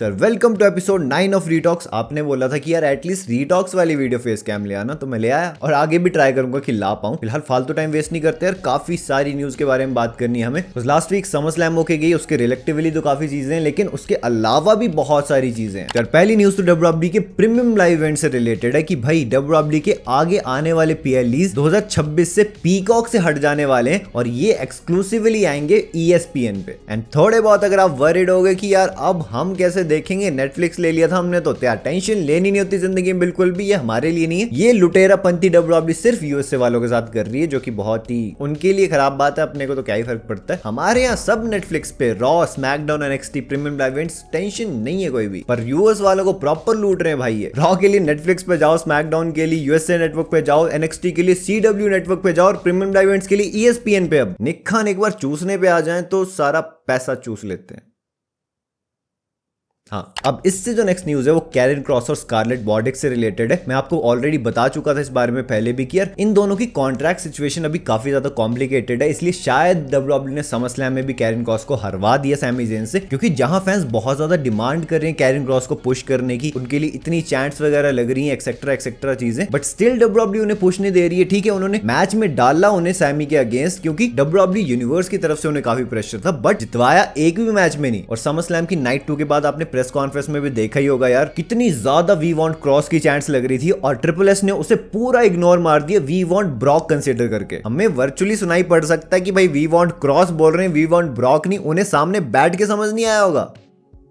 Sir welcome to episode 9 of रीटॉक्स। आपने बोला था कि यार एटलीस्ट रीटॉक्स वाली वीडियो फेस कैम ले आना, तो मैं ले आया और आगे भी ट्राई करूंगा कि ला पाऊं। फिलहाल फालतू टाइम वेस्ट नहीं करते यार, काफी सारी न्यूज के बारे में बात करनी है हमें। तो लास्ट वीक समर स्लैम होके गई, उसके रिलेक्टिवली तो काफी चीजें हैं, लेकिन उसके अलावा भी बहुत सारी चीजें हैं। यार पहली न्यूज तो डब्ल्यूडब्ल्यूई के प्रीमियम लाइव इवेंट से रिलेटेड है कि भाई डब्ल्यूडब्ल्यूई के आगे आने वाले पीएलईज 2026 से पीकॉक से हट जाने वाले हैं और ये एक्सक्लूसिवली आएंगे ESPN पे। एंड थोड़े बहुत अगर आप वरीड हो गए कि यार अब हम कैसे देखेंगे, नेटफ्लिक्स ले लिया था हमने तो यार टेंशन लेनी नहीं होती जिंदगी में बिल्कुल भी, ये हमारे लिए नहीं है। ये लुटेरा पंथी डब्ल्यूडब्ल्यूई सिर्फ यूएसए वालों के साथ कर रही है, जो कि बहुत ही उनके लिए खराब बात है। अपने को तो क्या ही फर्क पड़ता है, हमारे यहाँ सब नेटफ्लिक्स पे raw, SmackDown, NXT premium live events, tension नहीं है कोई भी। पर यूएस वालों को प्रॉपर लूट रहे हैं भाई। ये रॉ के लिए नेटफ्लिक्स पे जाओ, स्मैकडाउन के लिए यूएसए नेटवर्क पे जाओ, NXT के लिए CW नेटवर्क पे जाओ और प्रीमियम लाइव इवेंट्स के लिए ESPN पे। अब निखान एक बार चूसने पे आ जाए तो सारा पैसा चूस लेते हैं। हाँ, अब इससे जो नेक्स्ट न्यूज है वो कैरन क्रॉस और स्कारलेट बॉर्डेक से रिलेटेड है। मैं आपको ऑलरेडी बता चुका था इस बारे में पहले भी कि यार इन दोनों की कॉन्ट्रैक्ट सिचुएशन अभी काफी ज्यादा कॉम्प्लिकेटेड है, इसलिए शायद डब्ल्यूडब्ल्यूई ने समर स्लैम में भी कैरन क्रॉस को हरवा दिया सैमी ज़ेन से, क्योंकि जहां फैंस बहुत ज्यादा डिमांड कर रहे हैं कैरन क्रॉस को पुश करने की, उनके लिए इतनी चैट्स वगैरह लग रही है, एक्सेट्रा एक्सेट्रा चीजें, बट स्टिल डब्ल्यूडब्ल्यूई उन्हें पुश नहीं दे रही है। ठीक है, उन्होंने मैच में डाला उन्हें सैमी के अगेंस्ट, क्योंकि डब्ल्यूडब्ल्यूई यूनिवर्स की तरफ से उन्हें काफी प्रेशर था, बट जितवाया एक भी मैच में नहीं। और समर स्लैम की नाइट 2 के बाद आपने प्रेस कॉन्फ्रेंस में भी देखा ही होगा यार कितनी ज्यादा वी वांट क्रॉस की चांस लग रही थी, और ट्रिपल एस ने उसे पूरा इग्नोर मार दिया वी वांट ब्रॉक कंसीडर करके। हमें वर्चुअली सुनाई पड़ सकता है कि भाई वी वांट क्रॉस बोल रहे हैं, वी वांट ब्रॉक नहीं, उन्हें सामने बैठ के समझ नहीं आया होगा।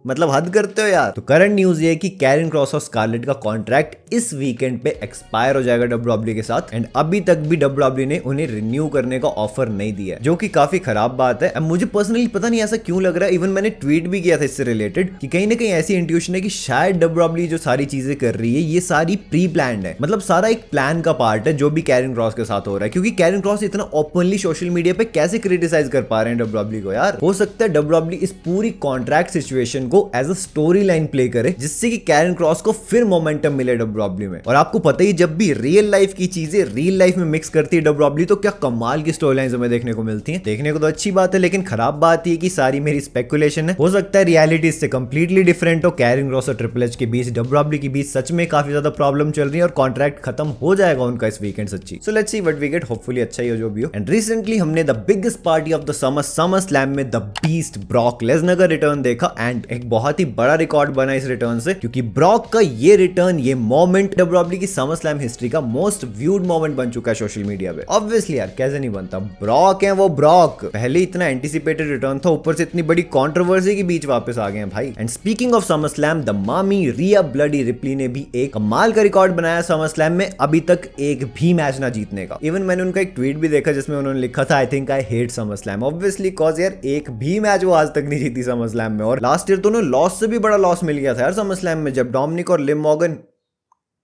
मतलब हद करते हो यार। तो करंट न्यूज ये है कि कैरन क्रॉस और स्कारलेट का कॉन्ट्रैक्ट इस वीकेंड पे एक्सपायर हो जाएगा डब्ल्यूडब्ल्यूई के साथ, एंड अभी तक भी डब्ल्यूडब्ल्यूई ने उन्हें रिन्यू करने का ऑफर नहीं दिया, जो कि काफी खराब बात है। अब मुझे पर्सनली पता नहीं ऐसा क्यों लग रहा है, इवन मैंने ट्वीट भी किया था इससे रिलेटेड कि कहीं ना कहीं ऐसी इंट्यूशन है कि शायद डब्ल्यूडब्ल्यूई जो सारी चीजें कर रही है ये सारी प्री प्लान्ड है, मतलब सारा एक प्लान का पार्ट है जो भी कैरन क्रॉस के साथ हो रहा है। क्योंकि कैरन क्रॉस इतना ओपनली सोशल मीडिया पे कैसे क्रिटिसाइज कर पा रहे हैं डब्ल्यूडब्ल्यूई को यार। हो सकता है डब्ल्यूडब्ल्यूई इस पूरी कॉन्ट्रैक्ट सिचुएशन को as a storyline play करे, जिससे कि कैरन क्रॉस को फिर मोमेंटम मिले डब्ल्यूडब्ल्यूई में। और आपको पता ही जब भी रियल लाइफ की चीजें रियल लाइफ में मिक्स करती है डब्ल्यूडब्ल्यूई तो क्या कमाल की स्टोरी लाइंस हमें देखने को मिलती हैं। देखने को तो अच्छी बात है, लेकिन खराब बात ये कि सारी मेरी स्पेकुलेशन है, हो सकता है रियलिटी इससे कंप्लीटली डिफरेंट हो। कैरन क्रॉस और ट्रिपल एच के बीच, डब्ल्यूडब्ल्यूई के बीच सच में काफी ज्यादा प्रॉब्लम चल रही है और कॉन्ट्रैक्ट खत्म हो जाएगा उनका इस वीकेंड सच्ची। So let's see what we get, hopefully अच्छा ही हो जो भी हो। एंड रिसेंटली हमने the biggest party of the SummerSlam में द बीस्ट ब्रॉक लेसनर का रिटर्न देखा, एंड एक बहुत ही बड़ा रिकॉर्ड बना इस रिटर्न से, क्योंकि ब्रॉक का ये रिटर्न, ये मोमेंट डब्ल्यूडब्ल्यूई की समर स्लैम हिस्ट्री का मोस्ट व्यूड मोमेंट बन चुका है सोशल मीडिया पे। ऑब्वियसली यार कैसे नहीं बनता, ब्रॉक है वो ब्रॉक, पहले इतना एंटिसिपेटेड रिटर्न था, ऊपर से इतनी बड़ी कंट्रोवर्सी के बीच वापस आ गए हैं भाई। And speaking of summer slam, the मामी रिया ब्लडी रिप्ली ने भी एक कमाल का रिकॉर्ड बनाया समर स्लैम में, अभी तक एक भी मैच ना जीतने का। इवन मैंने उनका एक ट्वीट भी देखा जिसमें उन्होंने लिखा था I think I hate summer slam, obviously cause यार एक भी मैच वो आज तक नहीं जीती समर स्लैम में। और लास्ट ईयर तो उन्हें लॉस से भी बड़ा लॉस मिल गया था यार समर स्लैम में, जब डोमिनिक और Liv Morgan,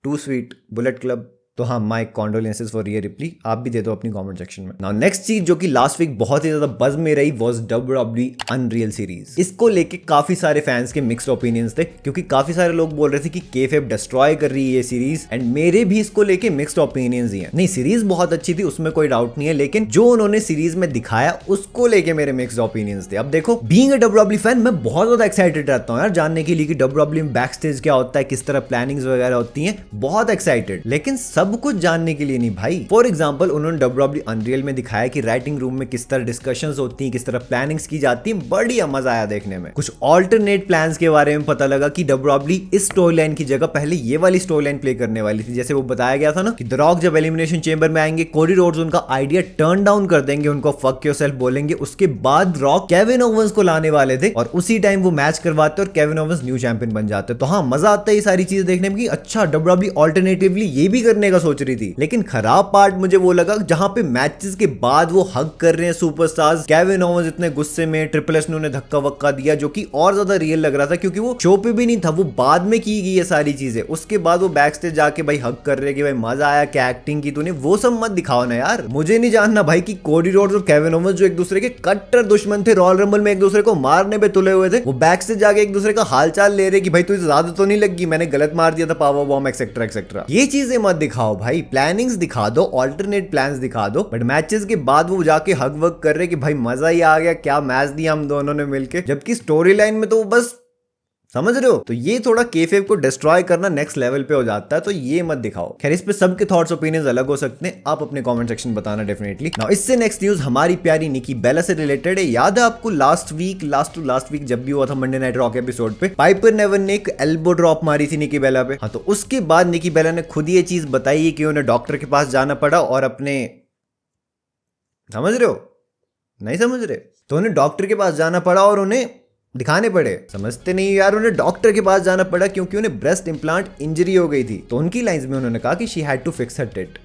too sweet, bullet club. तो हाँ, my condolences for Rhea Ripley, आप भी दे दो अपनी कमेंट सेक्शन में। नाउ नेक्स्ट चीज जो कि लास्ट वीक बहुत ही ज्यादा बज में रही वाज डब्ल्यूडब्ल्यूई अनरियल सीरीज। इसको लेके काफी सारे फैंस के मिक्स्ड ओपिनियंस थे, क्योंकि काफी सारे लोग बोल रहे थे कि केएफएफ डिस्ट्रॉय कर रही है ये सीरीज, एंड मेरे भी इसको लेके मिक्स्ड ओपिनियंस ही हैं। नहीं, सीरीज बहुत अच्छी थी, उसमें कोई डाउट नहीं है, लेकिन जो उन्होंने सीरीज में दिखाया उसको लेके मेरे मिक्स्ड ओपिनियंस थे। अब देखो, बीइंग अ डब्ल्यूडब्ल्यूई फैन मैं बहुत ज्यादा एक्साइटेड रहता हूँ यार जानने के लिए कि डब्ल्यूडब्ल्यूई में बैक स्टेज क्या होता है, किस तरह प्लानिंग्स वगैरह होती हैं, बहुत एक्साइटेड, लेकिन सब कुछ जानने के लिए नहीं भाई। फॉर एग्जांपल उन्होंने डब्ल्यूडब्ल्यूई अनरियल में दिखाया कि राइटिंग रूम में किस तरह डिस्कशंस होती हैं, किस तरह प्लानिंग्स की जाती हैं, बढ़िया मजा आया देखने में। कुछ ऑल्टरनेट प्लान्स के बारे में पता लगा कि डब्ल्यूडब्ल्यूई इस स्टोरी लाइन की जगह पहले ये वाली स्टोरी लाइन प्ले करने वाली थी। जैसे वो बताया गया था ना कि द रॉक जब एलिमिनेशन चेंबर में आएंगे, कोडी रोड्स उनका आइडिया टर्न डाउन कर देंगे, उनको फक योरसेल्फ बोलेंगे, उसके बाद रॉक केविन ओवेंस को लाने वाले थे और उसी टाइम वो मैच करवाते और केविन ओवेंस न्यू चैंपियन बन जाते। तो हाँ, मजा आता है ये सारी चीजें देखने में कि अच्छा डब्ल्यूडब्ल्यूई ऑल्टरनेटिवली ये भी करने का सोच रही थी। लेकिन खराब पार्ट मुझे वो लगा जहां पे मैचेस के बाद वो हग कर रहे हैं सुपरस्टार्स, केविन ओवेंस इतने गुस्से में, ट्रिपल एच ने उन्हें धक्का वक्का दिया, जो कि और ज्यादा रियल लग रहा था, क्योंकि वो शो पे भी नहीं था, वो बाद में की गई ये सारी चीजें। उसके बाद वो बैक स्टेज जाके भाई हग कर रहे कि भाई मजा आया, क्या एक्टिंग की तूने, वो सब मत दिखाओ ना यार। मुझे नहीं जानना भाई कि कोडी रोड्स और केविन ओवेंस जो एक दूसरे के कट्टर दुश्मन थे, रॉयल रंबल में एक दूसरे को मारने पे तुले हुए थे, वो बैक स्टेज जाके एक दूसरे का हालचाल ले रहे कि भाई तुझे ज्यादा तो नहीं लगी, मैंने गलत मार दिया था पावर बॉम्ब एक्सेट्रा एक्सेट्रा। ये चीजें मत दिखाओ भाई, प्लानिंग्स दिखा दो, ऑल्टरनेट प्लान्स दिखा दो, बट मैचेस के बाद वो जाके हग वग कर रहे कि भाई मजा ही आ गया, क्या मैच दिया हम दोनों ने मिलके, जबकि स्टोरी लाइन में तो बस समझ रहे हो? तो ये थोड़ा केफेब को डिस्ट्रॉय करना नेक्स्ट लेवल पे हो जाता है, तो ये मत दिखाओ। खैर इस पे सबके थॉट्स ओपिनियंस अलग हो सकते हैं, आप अपने कमेंट सेक्शन में बताना डेफिनेटली। नाउ इससे नेक्स्ट न्यूज हमारी प्यारी निकी बेला से रिलेटेड है। याद है आपको लास्ट वीक जब भी हुआ था मंडे नाइट रॉक एपिसोड पे, पाइपर नेवन ने एक एल्बो ड्रॉप मारी थी निकी बेला पे। हाँ, तो उसके बाद निकी बेला ने खुद ये चीज बताई कि उन्हें डॉक्टर के पास जाना पड़ा और अपने, समझ रहे हो? नहीं समझ रहे? तो उन्हें डॉक्टर के पास जाना पड़ा और उन्हें दिखाने पड़े। समझते नहीं यार, उन्हें डॉक्टर के पास जाना पड़ा क्योंकि उन्हें ब्रेस्ट इंप्लांट इंजरी हो गई थी। तो उनकी लाइंस में उन्होंने कहा कि she had to fix her tit,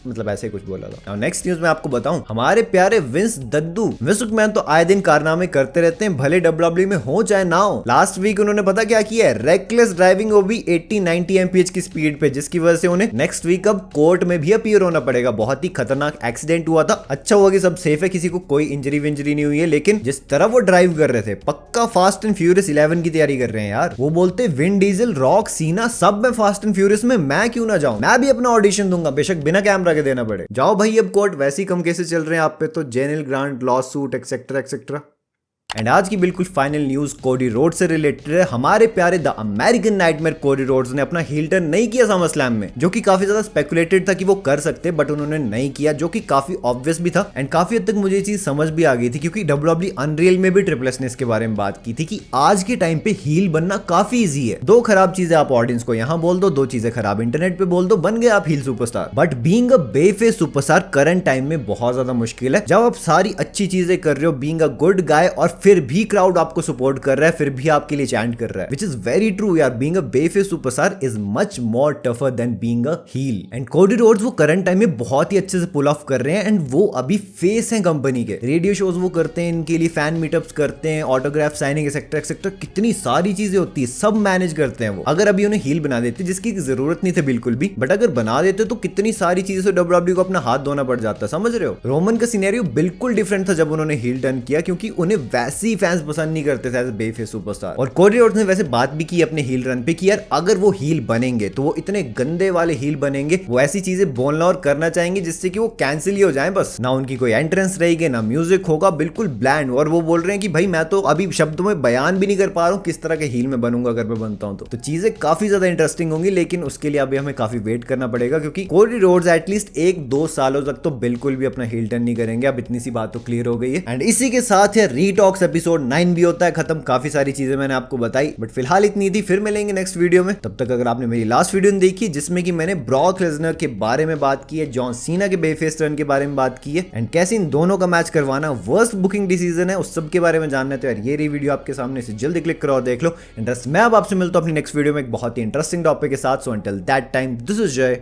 मतलब ऐसे ही कुछ बोला था। नेक्स्ट न्यूज में आपको बताऊं, हमारे प्यारे विंस दद्दू मैकमैन तो आए दिन कारनामे करते रहते हैं, भले डब्ल्यूडब्ल्यूई में हो चाहे ना हो। लास्ट वीक उन्होंने पता क्या किया है, रेकलेस ड्राइविंग, वो भी 80-90 एमपीएच की स्पीड पे, जिसकी वजह से उन्हें नेक्स्ट वीक अब कोर्ट में भी अपीयर होना पड़ेगा। बहुत ही खतरनाक एक्सीडेंट हुआ था। अच्छा हुआ कि सब सेफ है, किसी को कोई इंजरी विंजरी नहीं हुई है, लेकिन जिस तरह वो ड्राइव कर रहे थे, पक्का फास्ट एंड फ्यूरियस 11 की तैयारी कर रहे हैं यार। वो बोलते विन डीजल, रॉक, सीना सब में फास्ट एंड फ्यूरियस में, मैं क्यों ना जाऊं? मैं भी अपना ऑडिशन दूंगा, बेशक बिना कैमरा के देना पड़े। जाओ भाई, अब कोर्ट वैसे ही कम केसेस चल रहे हैं आप पे, तो general grant, law suit etcetera etcetera. And आज की बिल्कुल फाइनल न्यूज कोडी रोड से रिलेटेड है। हमारे प्यारे the American nightmare Cody Rhodes ने अपना हील टर्न नहीं किया समर स्लैम में, जो कि काफी ज्यादा स्पेकुलेटेड था कि वो कर सकते, बट उन्होंने नहीं किया, जो कि काफी ऑब्वियस भी था। एंड काफी हद तक मुझे ये चीज समझ भी आ गई थी, क्योंकि डब्ल्यूडब्ल्यूई अनरियल में भी ट्रिपल एच ने इसके बारे में बात की थी कि आज के टाइम पे हील बनना काफी इजी है। दो खराब चीजें आप ऑडियंस को यहाँ बोल दो, दो चीजें खराब इंटरनेट पे बोल दो, बन गए आप heel superstar. But being a babyface superstar current time में बहुत ज्यादा मुश्किल है। जब आप सारी अच्छी चीजें कर रहे हो, बीइंग अ गुड गाय, और फिर भी क्राउड आपको सपोर्ट कर रहा है, फिर भी आपके लिए चैंट कर रहा है, which is very true यार। Being a babyface superstar is much more tougher than being a heel। And Cody Rhodes वो करंट टाइम में बहुत ही अच्छे से पुल ऑफ कर रहे हैं, एंड वो अभी फेस हैं कंपनी के। रेडियो शोज वो करते हैं, इनके लिए फैन मीटअप्स करते हैं, ऑटोग्राफ साइनिंग एक्सेट्रा एक्सेट्रा, कितनी सारी चीजें होती है, सब मैनेज करते हैं वो। अगर अभी उन्हें हील बना देते, जिसकी जरूरत नहीं थी बिल्कुल भी, बट अगर बना देते तो कितनी सारी चीजों से डब्ल्यूडब्ल्यूई को अपना हाथ धोना पड़ जाता, समझ रहे हो? रोमन का सिनेरियो बिल्कुल डिफरेंट था जब उन्होंने हील टर्न किया, क्योंकि उन्हें वैसे ही फैंस पसंद नहीं करते थे एज अ बेफेस सुपरस्टार। और कोडी रोड्स ने वैसे बात भी की अपने हील रन पे कि यार अगर वो हील बनेंगे तो वो इतने गंदे वाले हील बनेंगे, वो ऐसी चीजें बोलना और करना चाहेंगे जिससे कि वो कैंसिल ही हो जाए बस। ना उनकी कोई एंट्रेंस रहेगी, ना म्यूजिक होगा, बिल्कुल ब्लैंड। और वो बोल रहे हैं कि भाई मैं तो अभी शब्दों में बयान भी नहीं कर पा रहा हूँ किस तरह के हील में बनूंगा अगर मैं बनता हूँ तो चीजें काफी ज्यादा इंटरेस्टिंग होंगी, लेकिन उसके लिए अभी हमें काफी वेट करना पड़ेगा, क्योंकि कोडी रोड्स एटलीस्ट 1-2 सालों तक तो बिल्कुल भी अपना हील टर्न नहीं करेंगे। अब इतनी सी बात तो क्लियर हो गई है। एंड इसी के साथ है रीटॉक्स एपिसोड 9 भी होता है खत्म। काफी सारी चीजें मैंने आपको बताई, बट फिलहाल इतनी थी। फिर मिलेंगे नेक्स्ट वीडियो में। तब तक अगर आपने मेरी लास्ट वीडियो देखी, जिसमें कि मैंने ब्रॉक लेसनर के बारे में बात की है, जॉन सीना के बेफेस टर्न के बारे में बात की है, एंड कैसे इन दोनों का मैच करवाना वर्स्ट बुकिंग डिसीजन है, उस सब के बारे में जानना है, तो यार ये रही वीडियो आपके सामने, से जल्दी क्लिक करो और देख लो। इंटरेस्ट मैं अब आपसे मिलता हूं अपनी नेक्स्ट वीडियो में एक बहुत ही इंटरेस्टिंग टॉपिक के साथ। So until that time, this is जय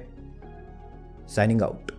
साइनिंग आउट।